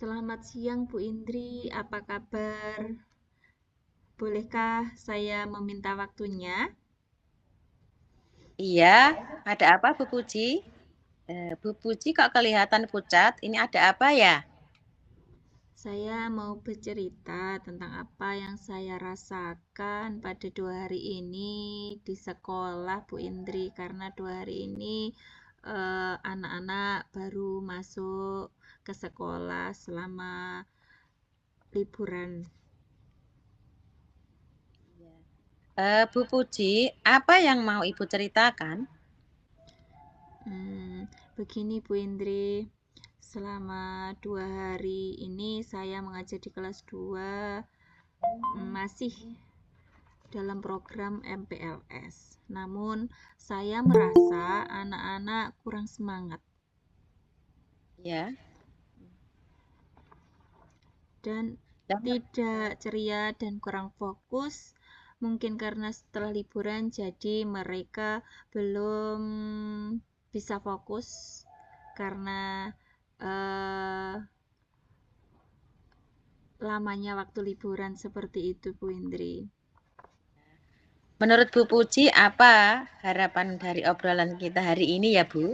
Selamat siang Bu Indri, apa kabar? Bolehkah saya meminta waktunya? Iya, ada apa Bu Puji? Bu Puji kok kelihatan pucat? Ini ada apa ya? Saya mau bercerita tentang apa yang saya rasakan pada 2 hari ini di sekolah Bu Indri, karena 2 hari ini anak-anak baru masuk ke sekolah selama liburan. Bu Puji, apa yang mau Ibu ceritakan? Begini Bu Indri, selama 2 hari ini saya mengajar di kelas 2, masih dalam program MPLS. Namun saya merasa anak-anak kurang semangat Ya, dan dan tidak ceria dan kurang fokus. Mungkin karena setelah liburan jadi mereka belum bisa fokus karena eh, lamanya waktu liburan seperti itu Bu Indri. menurut Bu Puji, apa harapan dari obrolan kita hari ini ya Bu?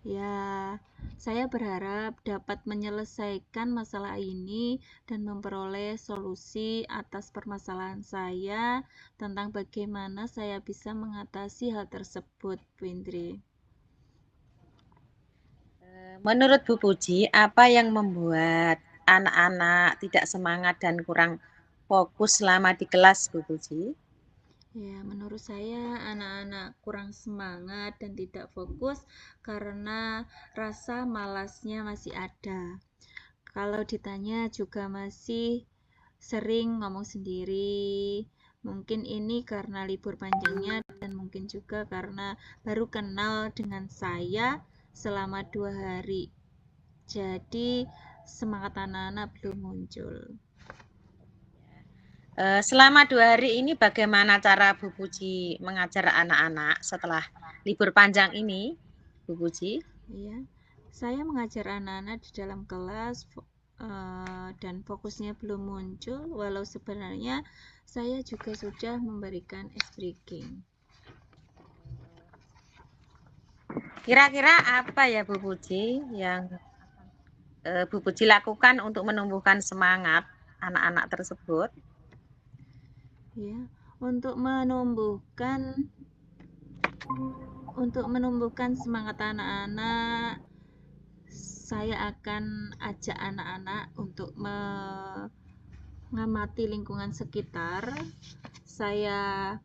Ya, saya berharap dapat menyelesaikan masalah ini dan memperoleh solusi atas permasalahan saya tentang bagaimana saya bisa mengatasi hal tersebut, Bu Indri. Menurut Bu Puji, apa yang membuat anak-anak tidak semangat dan kurang fokus selama di kelas, Bu Puji? Ya, menurut saya anak-anak kurang semangat dan tidak fokus karena rasa malasnya masih ada. Kalau ditanya juga masih sering ngomong sendiri. Mungkin ini karena libur panjangnya dan mungkin juga karena baru kenal dengan saya selama 2 hari. Jadi semangat anak-anak belum muncul. Selama 2 hari ini bagaimana cara Bu Puji mengajar anak-anak setelah libur panjang ini, Bu Puji? Ya, saya mengajar anak-anak di dalam kelas dan fokusnya belum muncul, walau sebenarnya saya juga sudah memberikan ice breaking. Kira-kira apa ya Bu Puji yang Bu Puji lakukan untuk menumbuhkan semangat anak-anak tersebut? Ya, untuk menumbuhkan semangat anak-anak, saya akan ajak anak-anak untuk mengamati lingkungan sekitar. Saya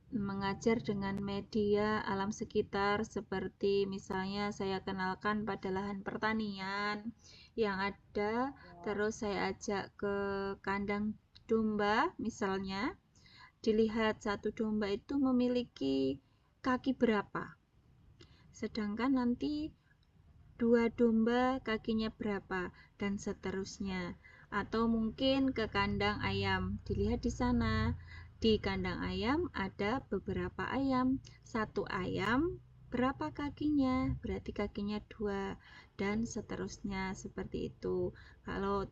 mengajar dengan media alam sekitar seperti misalnya saya kenalkan pada lahan pertanian yang ada, terus saya ajak ke kandang domba misalnya, dilihat satu domba itu memiliki kaki berapa, sedangkan nanti 2 domba kakinya berapa, dan seterusnya. Atau mungkin ke kandang ayam, dilihat di sana. Di kandang ayam ada beberapa ayam. Satu ayam berapa kakinya? Berarti kakinya 2, dan seterusnya seperti itu. Kalau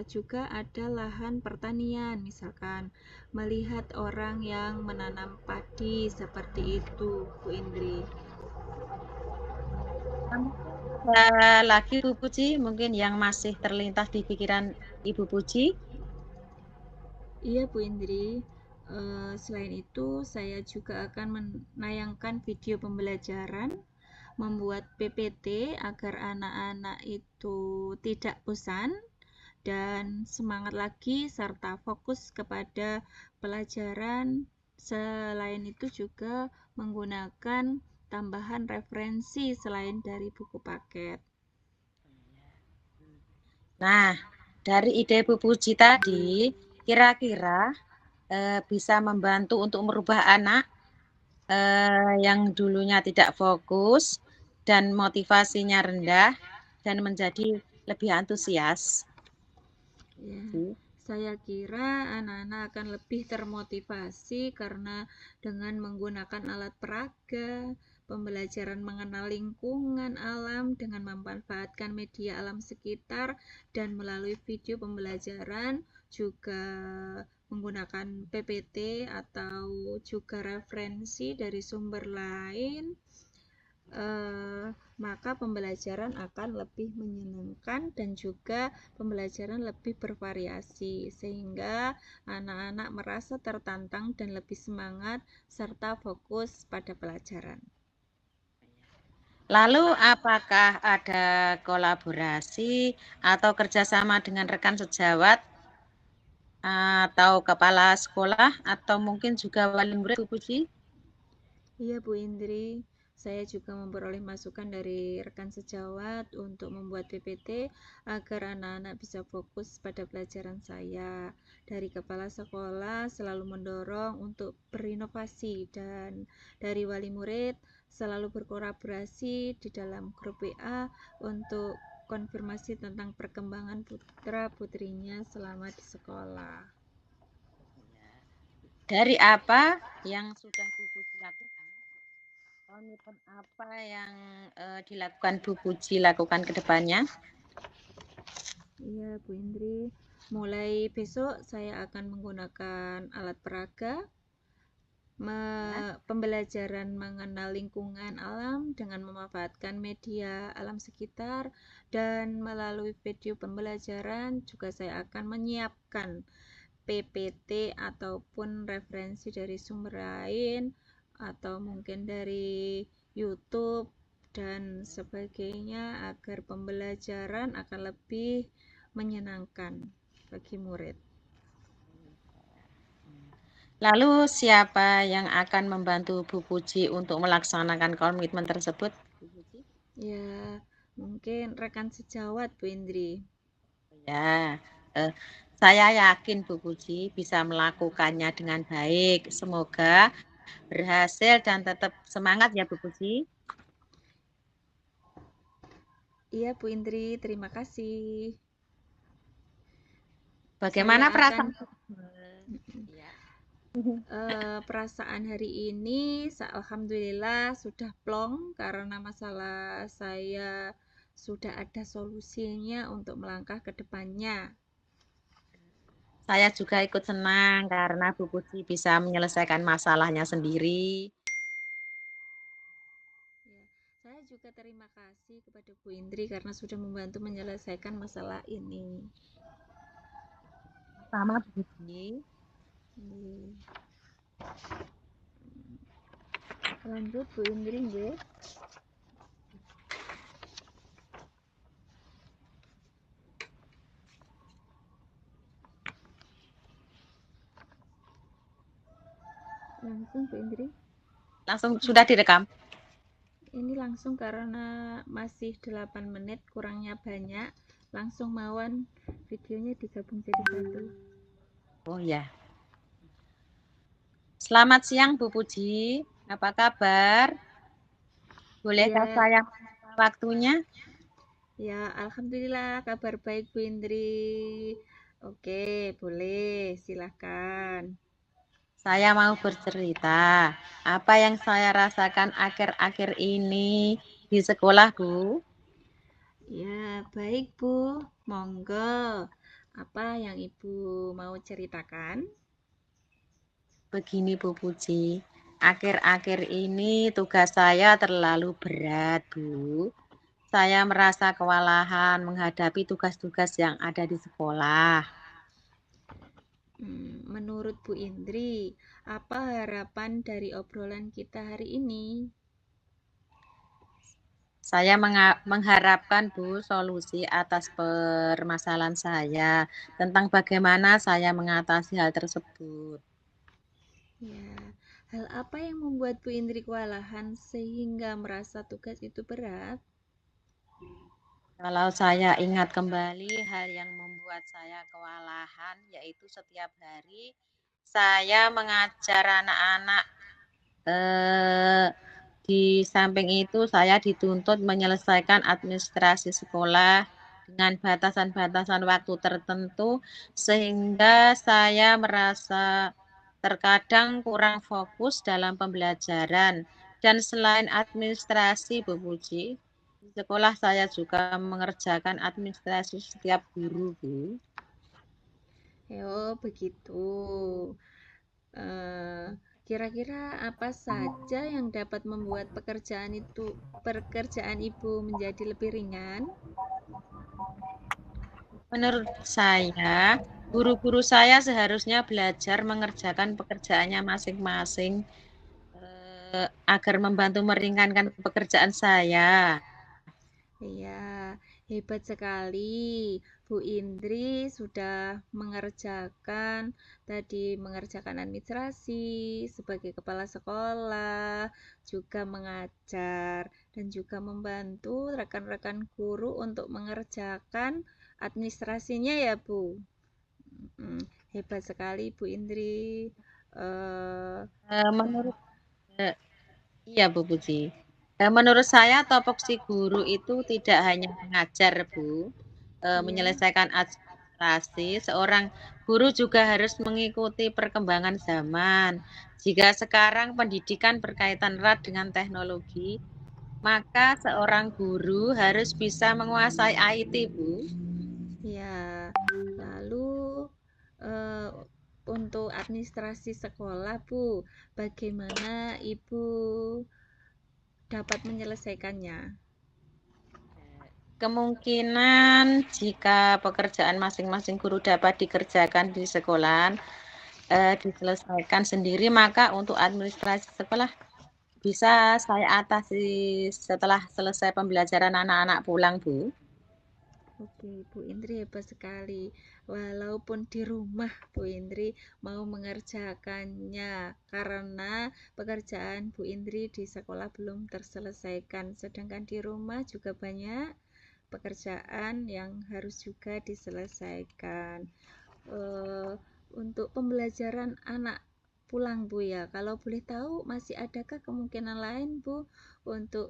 juga ada lahan pertanian, misalkan melihat orang yang menanam padi seperti itu, Bu Indri. Ada lagi Bu Puji mungkin yang masih terlintas di pikiran Ibu Puji? Iya Bu Indri, selain itu saya juga akan menayangkan video pembelajaran, membuat PPT agar anak-anak itu tidak bosan dan semangat lagi serta fokus kepada pelajaran. Selain itu juga menggunakan tambahan referensi selain dari buku paket. Nah, dari ide Bu Puji tadi, kira-kira bisa membantu untuk merubah anak yang dulunya tidak fokus dan motivasinya rendah dan menjadi lebih antusias. Ya, saya kira anak-anak akan lebih termotivasi karena dengan menggunakan alat peraga, pembelajaran mengenal lingkungan alam dengan memanfaatkan media alam sekitar, dan melalui video pembelajaran juga menggunakan PPT atau juga referensi dari sumber lain, maka pembelajaran akan lebih menyenangkan dan juga pembelajaran lebih bervariasi, sehingga anak-anak merasa tertantang dan lebih semangat serta fokus pada pelajaran. Lalu apakah ada kolaborasi atau kerjasama dengan rekan sejawat atau kepala sekolah atau mungkin juga wali murid, Bu Puji? Iya Bu Indri, saya juga memperoleh masukan dari rekan sejawat untuk membuat PPT agar anak-anak bisa fokus pada pelajaran saya. Dari kepala sekolah selalu mendorong untuk berinovasi, dan dari wali murid selalu berkolaborasi di dalam grup WA untuk konfirmasi tentang perkembangan putra-putrinya selama di sekolah. Dari apa yang sudah Bu Puji lakukan? Komitmen apa yang dilakukan Bu Puji lakukan ke depannya? Iya, Bu Indri. Mulai besok saya akan menggunakan alat peraga, pembelajaran mengenal lingkungan alam dengan memanfaatkan media alam sekitar, dan melalui video pembelajaran juga saya akan menyiapkan PPT ataupun referensi dari sumber lain atau mungkin dari YouTube dan sebagainya agar pembelajaran akan lebih menyenangkan bagi murid. Lalu siapa yang akan membantu Bu Puji untuk melaksanakan komitmen tersebut, Bu Puji? Ya, mungkin rekan sejawat Bu Indri. Ya, saya yakin Bu Puji bisa melakukannya dengan baik. Semoga berhasil dan tetap semangat ya Bu Puji. Iya Bu Indri, terima kasih. Bagaimana perasaan? Ya. Perasaan hari ini alhamdulillah sudah plong karena masalah saya sudah ada solusinya untuk melangkah ke depannya. Saya juga ikut senang karena Bu Puji bisa menyelesaikan masalahnya sendiri. Ya, saya juga terima kasih kepada Bu Indri karena sudah membantu menyelesaikan masalah ini. Sama Bu Puji. Lanjut Bu Indri, nggih. Langsung Bu Indri. Langsung sudah direkam? Ini langsung karena masih 8 menit, kurangnya banyak. Langsung mawon videonya digabung jadi satu. Oh ya. Selamat siang Bu Puji. Apa kabar? Bolehkah Ya, saya minta waktunya? ya, alhamdulillah kabar baik Bu Indri. Oke, boleh, silahkan. Saya mau bercerita. Apa yang saya rasakan akhir-akhir ini di sekolah, Bu? Ya, baik Bu. Monggo. Apa yang Ibu mau ceritakan? Begini Bu Puji, akhir-akhir ini tugas saya terlalu berat, Bu. Saya merasa kewalahan menghadapi tugas-tugas yang ada di sekolah. Menurut Bu Indri, apa harapan dari obrolan kita hari ini? Saya mengharapkan Bu solusi atas permasalahan saya tentang bagaimana saya mengatasi hal tersebut. Ya, hal apa yang membuat Bu Indri kewalahan sehingga merasa tugas itu berat? Kalau saya ingat kembali hal yang membuat saya kewalahan, yaitu setiap hari saya mengajar anak-anak. Di samping itu saya dituntut menyelesaikan administrasi sekolah dengan batasan-batasan waktu tertentu, sehingga saya merasa terkadang kurang fokus dalam pembelajaran Dan selain administrasi, Bu Puji, di sekolah saya juga mengerjakan administrasi setiap guru, Bu. Oh, begitu. Eh, Kira-kira apa saja yang dapat membuat pekerjaan ibu menjadi lebih ringan? Menurut saya, guru-guru saya seharusnya belajar mengerjakan pekerjaannya masing-masing agar membantu meringankan pekerjaan saya. Iya, hebat sekali. Bu Indri sudah mengerjakan administrasi sebagai kepala sekolah, juga mengajar, dan juga membantu rekan-rekan guru untuk mengerjakan administrasinya ya, Bu. Hebat sekali Bu Indri. Eh, Menurut iya, Bu Puji. Menurut saya topoksi guru itu tidak hanya mengajar, Bu, iya. menyelesaikan administrasi. Seorang guru juga harus mengikuti perkembangan zaman. Jika sekarang pendidikan berkaitan erat dengan teknologi, maka seorang guru harus bisa menguasai IT, Bu. Ya, lalu eh, untuk administrasi sekolah, Bu, bagaimana Ibu dapat menyelesaikannya? Kemungkinan jika pekerjaan masing-masing guru dapat dikerjakan di sekolah, diselesaikan sendiri, maka untuk administrasi sekolah bisa saya atasi setelah selesai pembelajaran anak-anak pulang, Bu. Oke, Bu Indri hebat sekali. Walaupun di rumah Bu Indri mau mengerjakannya karena pekerjaan Bu Indri di sekolah belum terselesaikan. Sedangkan di rumah juga banyak pekerjaan yang harus juga diselesaikan. eh, untuk pembelajaran anak pulang Bu ya. Kalau boleh tahu masih adakah kemungkinan lain Bu untuk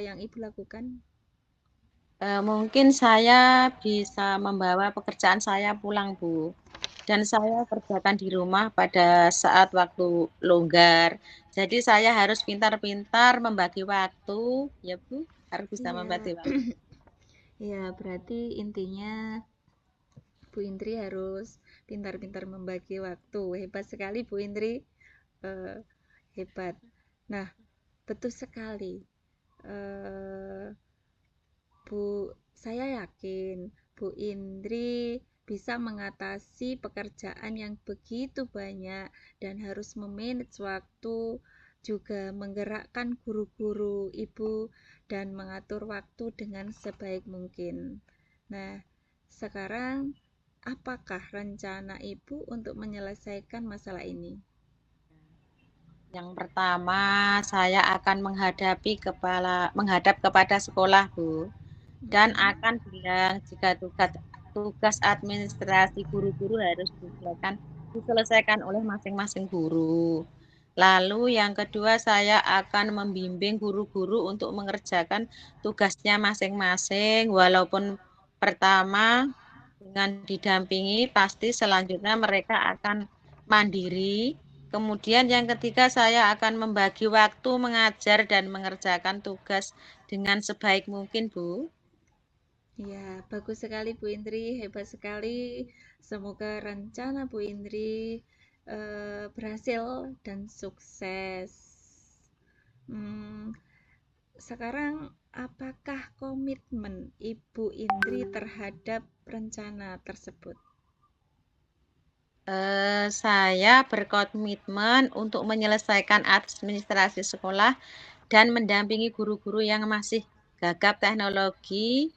yang Ibu lakukan? Mungkin saya bisa membawa pekerjaan saya pulang, Bu. Dan saya kerjakan di rumah pada saat waktu longgar. Jadi saya harus pintar-pintar membagi waktu, ya Bu. Harus bisa membagi Iya. waktu. Ya, berarti intinya Bu Indri harus pintar-pintar membagi waktu. Hebat sekali Bu Indri. Eh, Hebat. Nah, betul sekali. Eh, Bu, saya yakin Bu Indri bisa mengatasi pekerjaan yang begitu banyak dan harus memanage waktu, juga menggerakkan guru-guru Ibu dan mengatur waktu dengan sebaik mungkin. Nah, sekarang apakah rencana Ibu untuk menyelesaikan masalah ini? Yang pertama, saya akan menghadap kepada sekolah, Bu, dan Mm-mm. akan bilang jika tugas administrasi guru-guru harus diselesaikan oleh masing-masing guru. Lalu yang kedua, saya akan membimbing guru-guru untuk mengerjakan tugasnya masing-masing, walaupun pertama dengan didampingi, pasti selanjutnya mereka akan mandiri. Kemudian yang ketiga, saya akan membagi waktu mengajar dan mengerjakan tugas dengan sebaik mungkin, Bu. Ya, bagus sekali Bu Indri, hebat sekali. Semoga rencana Bu Indri berhasil dan sukses. Hmm, Sekarang apakah komitmen Ibu Indri terhadap rencana tersebut? Saya berkomitmen untuk menyelesaikan administrasi sekolah dan mendampingi guru-guru yang masih gagap teknologi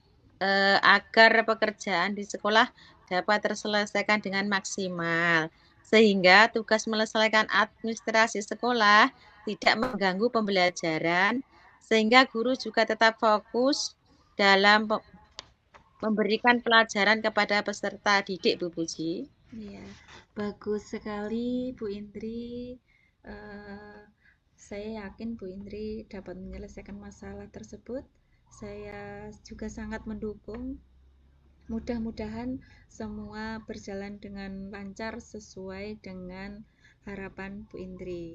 agar pekerjaan di sekolah dapat terselesaikan dengan maksimal. Sehingga tugas menyelesaikan administrasi sekolah tidak mengganggu pembelajaran, sehingga guru juga tetap fokus dalam memberikan pelajaran kepada peserta didik, Bu Puji. Ya, bagus sekali Bu Indri. Eh, saya yakin Bu Indri dapat menyelesaikan masalah tersebut. Saya juga sangat mendukung. Mudah-mudahan semua berjalan dengan lancar sesuai dengan harapan Bu Indri.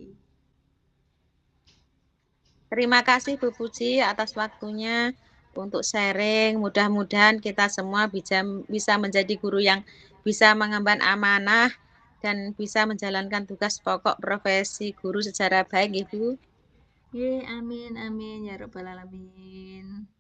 Terima kasih Bu Puji atas waktunya untuk sharing. Mudah-mudahan kita semua bisa menjadi guru yang bisa mengemban amanah dan bisa menjalankan tugas pokok profesi guru secara baik, Ibu. Ye, amin, amin, ya Rabbal Alamin.